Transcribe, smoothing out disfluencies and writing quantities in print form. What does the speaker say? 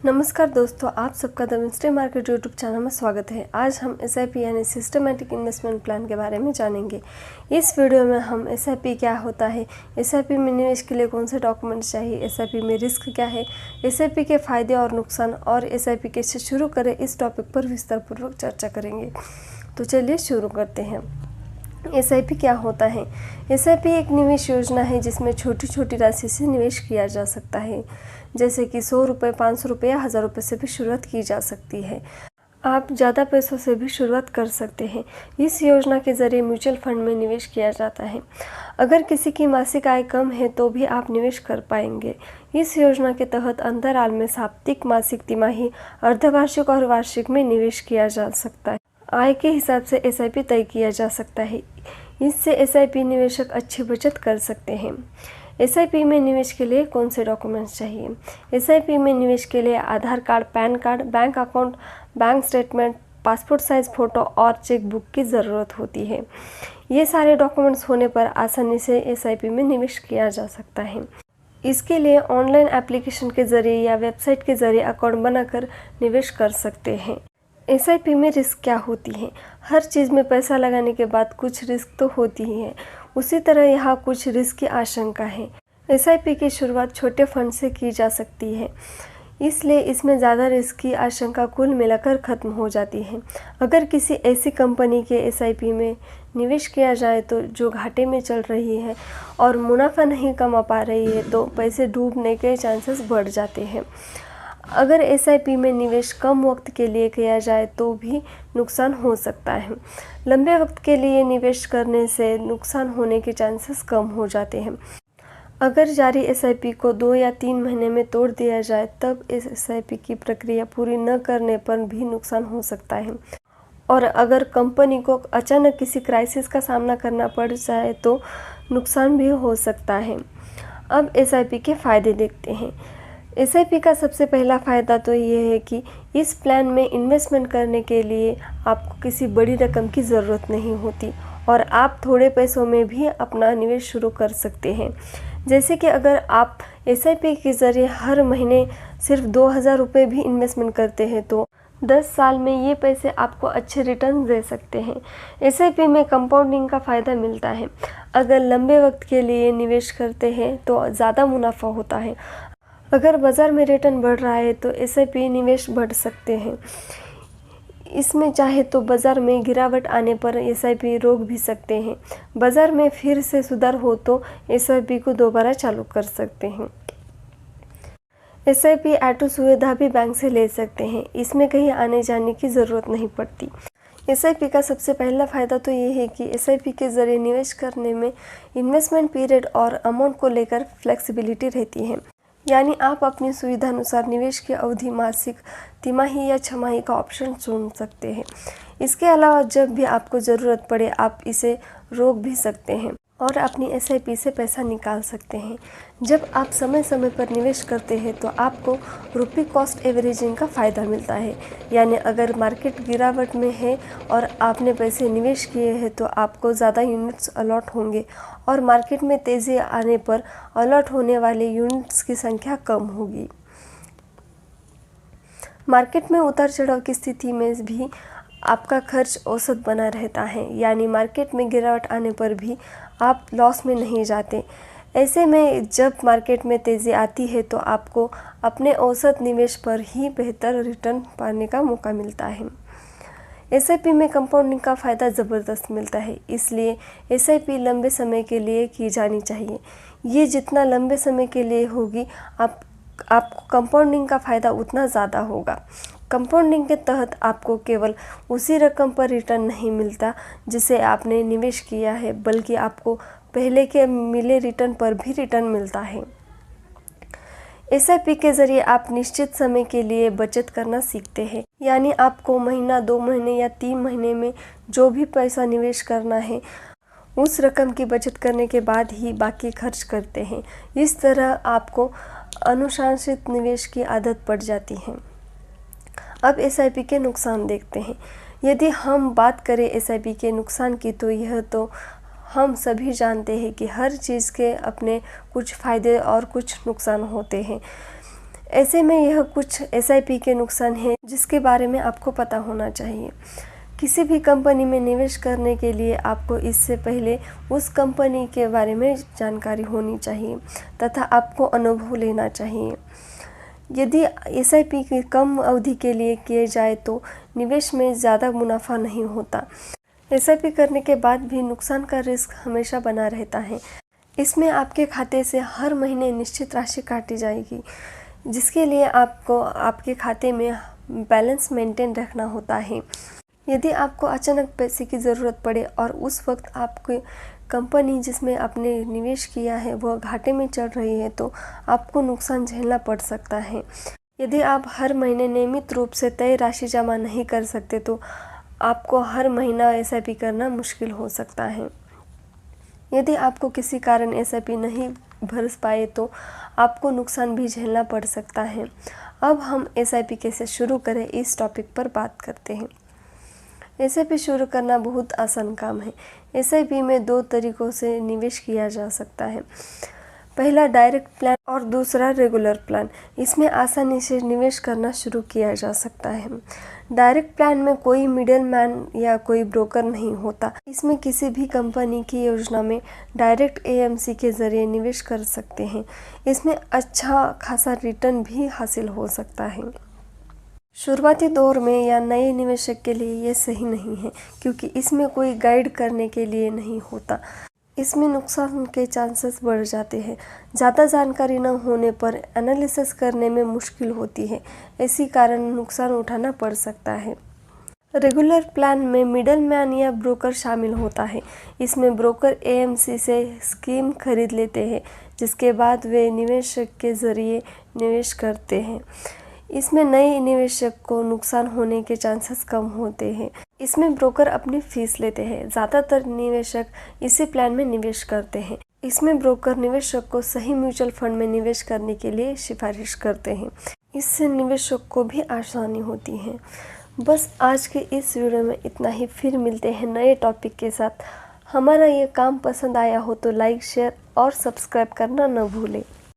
नमस्कार दोस्तों, आप सबका the mystery market YouTube channel में स्वागत है। आज हम SIP यानी सिस्टमैटिक इन्वेस्टमेंट प्लान के बारे में जानेंगे। इस वीडियो में हम SIP क्या होता है, SIP में निवेश के लिए कौन से डॉक्यूमेंट्स चाहिए, SIP में रिस्क क्या है, SIP के फ़ायदे और नुकसान और SIP कैसे शुरू करें, इस टॉपिक पर विस्तारपूर्वक चर्चा करेंगे। तो चलिए शुरू करते हैं। SIP क्या होता है? SIP एक निवेश योजना है जिसमें छोटी छोटी राशि से निवेश किया जा सकता है, जैसे कि 100 रुपये, 500 रुपये या 1000 रुपये से भी शुरुआत की जा सकती है। आप ज़्यादा पैसों से भी शुरुआत कर सकते हैं। इस योजना के ज़रिए म्यूचुअल फंड में निवेश किया जाता है। अगर किसी की मासिक आय कम है तो भी आप निवेश कर पाएंगे। इस योजना के तहत अंतराल में साप्ताहिक, मासिक, तिमाही, अर्धवार्षिक और वार्षिक में निवेश किया जा सकता है। आय के हिसाब से SIP तय किया जा सकता है। इससे SIP निवेशक अच्छी बचत कर सकते हैं। SIP में निवेश के लिए कौन से डॉक्यूमेंट्स चाहिए? SIP में निवेश के लिए Aadhaar card, PAN card, bank account, bank statement, passport size photo और चेकबुक की ज़रूरत होती है। ये सारे डॉक्यूमेंट्स होने पर आसानी से SIP में निवेश किया जा सकता है। इसके लिए ऑनलाइन एप्लीकेशन के ज़रिए या वेबसाइट के ज़रिए अकाउंट बनाकर निवेश कर सकते हैं। SIP में रिस्क क्या होती है? हर चीज़ में पैसा लगाने के बाद कुछ रिस्क तो होती ही है, उसी तरह यहाँ कुछ रिस्क की आशंका है। SIP की शुरुआत छोटे फंड से की जा सकती है, इसलिए इसमें ज़्यादा रिस्क की आशंका कुल मिलाकर ख़त्म हो जाती है। अगर किसी ऐसी कंपनी के SIP में निवेश किया जाए तो जो घाटे में चल रही है और मुनाफा नहीं कमा पा रही है, तो पैसे डूबने के चांसेस बढ़ जाते हैं। अगर SIP में निवेश कम वक्त के लिए किया जाए तो भी नुकसान हो सकता है। लंबे वक्त के लिए निवेश करने से नुकसान होने के चांसेस कम हो जाते हैं। अगर जारी SIP को 2 या 3 महीने में तोड़ दिया जाए तब इस SIP की प्रक्रिया पूरी न करने पर भी नुकसान हो सकता है। और अगर कंपनी को अचानक किसी क्राइसिस का सामना करना पड़ जाए तो नुकसान भी हो सकता है। अब SIP के फ़ायदे देखते हैं। SIP का सबसे पहला फ़ायदा तो ये है कि इस प्लान में इन्वेस्टमेंट करने के लिए आपको किसी बड़ी रकम की ज़रूरत नहीं होती और आप थोड़े पैसों में भी अपना निवेश शुरू कर सकते हैं। जैसे कि अगर आप SIP के ज़रिए हर महीने सिर्फ 2000 रुपये भी इन्वेस्टमेंट करते हैं तो 10 साल में ये पैसे आपको अच्छे रिटर्न दे सकते हैं। SIP में कंपाउंडिंग का फ़ायदा मिलता है। अगर लंबे वक्त के लिए निवेश करते हैं तो ज़्यादा मुनाफा होता है। अगर बाज़ार में रिटर्न बढ़ रहा है तो SIP निवेश बढ़ सकते हैं। इसमें चाहे तो बाज़ार में गिरावट आने पर SIP रोक भी सकते हैं। बाज़ार में फिर से सुधार हो तो SIP को दोबारा चालू कर सकते हैं। SIP ऑटो सुविधा भी बैंक से ले सकते हैं। इसमें कहीं आने जाने की ज़रूरत नहीं पड़ती। SIP का सबसे पहला फ़ायदा तो ये है कि SIP के ज़रिए निवेश करने में इन्वेस्टमेंट पीरियड और अमाउंट को लेकर फ्लेक्सिबिलिटी रहती है। यानी आप अपनी सुविधा अनुसार निवेश की अवधि मासिक, तिमाही या छमाही का ऑप्शन चुन सकते हैं। इसके अलावा जब भी आपको ज़रूरत पड़े आप इसे रोक भी सकते हैं और अपनी SIP से पैसा निकाल सकते हैं। जब आप समय समय पर निवेश करते हैं तो आपको रुपी कॉस्ट एवरेजिंग का फ़ायदा मिलता है। यानी अगर मार्केट गिरावट में है और आपने पैसे निवेश किए हैं तो आपको ज़्यादा यूनिट्स अलॉट होंगे और मार्केट में तेज़ी आने पर अलॉट होने वाले यूनिट्स की संख्या कम होगी। मार्केट में उतार चढ़ाव की स्थिति में भी आपका खर्च औसत बना रहता है, यानी मार्केट में गिरावट आने पर भी आप लॉस में नहीं जाते। ऐसे में जब मार्केट में तेज़ी आती है तो आपको अपने औसत निवेश पर ही बेहतर रिटर्न पाने का मौका मिलता है। SIP में कंपाउंडिंग का फ़ायदा ज़बरदस्त मिलता है, इसलिए SIP लंबे समय के लिए की जानी चाहिए। ये जितना लंबे समय के लिए होगी आपको कंपाउंडिंग का फ़ायदा उतना ज़्यादा होगा। कंपाउंडिंग के तहत आपको केवल उसी रकम पर रिटर्न नहीं मिलता जिसे आपने निवेश किया है, बल्कि आपको पहले के मिले रिटर्न पर भी रिटर्न मिलता है। SIP के ज़रिए आप निश्चित समय के लिए बचत करना सीखते हैं, यानी आपको महीना, 2 महीने या 3 महीने में जो भी पैसा निवेश करना है उस रकम की बचत करने के बाद ही बाकी खर्च करते हैं। इस तरह आपको अनुशासित निवेश की आदत पड़ जाती है। अब SIP के नुकसान देखते हैं। यदि हम बात करें SIP के नुकसान की तो यह तो हम सभी जानते हैं कि हर चीज़ के अपने कुछ फ़ायदे और कुछ नुकसान होते हैं। ऐसे में यह कुछ एसआईपी के नुकसान हैं जिसके बारे में आपको पता होना चाहिए। किसी भी कंपनी में निवेश करने के लिए आपको इससे पहले उस कंपनी के बारे में जानकारी होनी चाहिए तथा आपको अनुभव लेना चाहिए। यदि एसआईपी की कम अवधि के लिए किए जाए तो निवेश में ज़्यादा मुनाफा नहीं होता। एसआईपी करने के बाद भी नुकसान का रिस्क हमेशा बना रहता है। इसमें आपके खाते से हर महीने निश्चित राशि काटी जाएगी, जिसके लिए आपको आपके खाते में बैलेंस मेंटेन रखना होता है। यदि आपको अचानक पैसे की ज़रूरत पड़े और उस वक्त आपकी कंपनी जिसमें आपने निवेश किया है वह घाटे में चल रही है तो आपको नुकसान झेलना पड़ सकता है। यदि आप हर महीने नियमित रूप से तय राशि जमा नहीं कर सकते तो आपको हर महीना एसआईपी करना मुश्किल हो सकता है। यदि आपको किसी कारण एसआईपी नहीं भर पाए तो आपको नुकसान भी झेलना पड़ सकता है। अब हम एसआईपी कैसे शुरू करें इस टॉपिक पर बात करते हैं। एसआईपी शुरू करना बहुत आसान काम है। एसआईपी में 2 तरीक़ों से निवेश किया जा सकता है। पहला डायरेक्ट प्लान और दूसरा रेगुलर प्लान। इसमें आसानी से निवेश करना शुरू किया जा सकता है। डायरेक्ट प्लान में कोई मिडिल मैन या कोई ब्रोकर नहीं होता। इसमें किसी भी कंपनी की योजना में डायरेक्ट एएमसी के ज़रिए निवेश कर सकते हैं। इसमें अच्छा खासा रिटर्न भी हासिल हो सकता है। शुरुआती दौर में या नए निवेशक के लिए ये सही नहीं है क्योंकि इसमें कोई गाइड करने के लिए नहीं होता। इसमें नुकसान के चांसेस बढ़ जाते हैं। ज़्यादा जानकारी न होने पर एनालिसिस करने में मुश्किल होती है, इसी कारण नुकसान उठाना पड़ सकता है। रेगुलर प्लान में मिडल मैन या ब्रोकर शामिल होता है। इसमें ब्रोकर एएमसी से स्कीम खरीद लेते हैं, जिसके बाद वे निवेशक के ज़रिए निवेश करते हैं। इसमें नए निवेशक को नुकसान होने के चांसेस कम होते हैं। इसमें ब्रोकर अपनी फीस लेते हैं। ज़्यादातर निवेशक इसी प्लान में निवेश करते हैं। इसमें ब्रोकर निवेशक को सही म्यूचुअल फंड में निवेश करने के लिए सिफारिश करते हैं। इससे निवेशक को भी आसानी होती है। बस आज के इस वीडियो में इतना ही। फिर मिलते हैं नए टॉपिक के साथ। हमारा ये काम पसंद आया हो तो लाइक, शेयर और सब्सक्राइब करना न भूलें।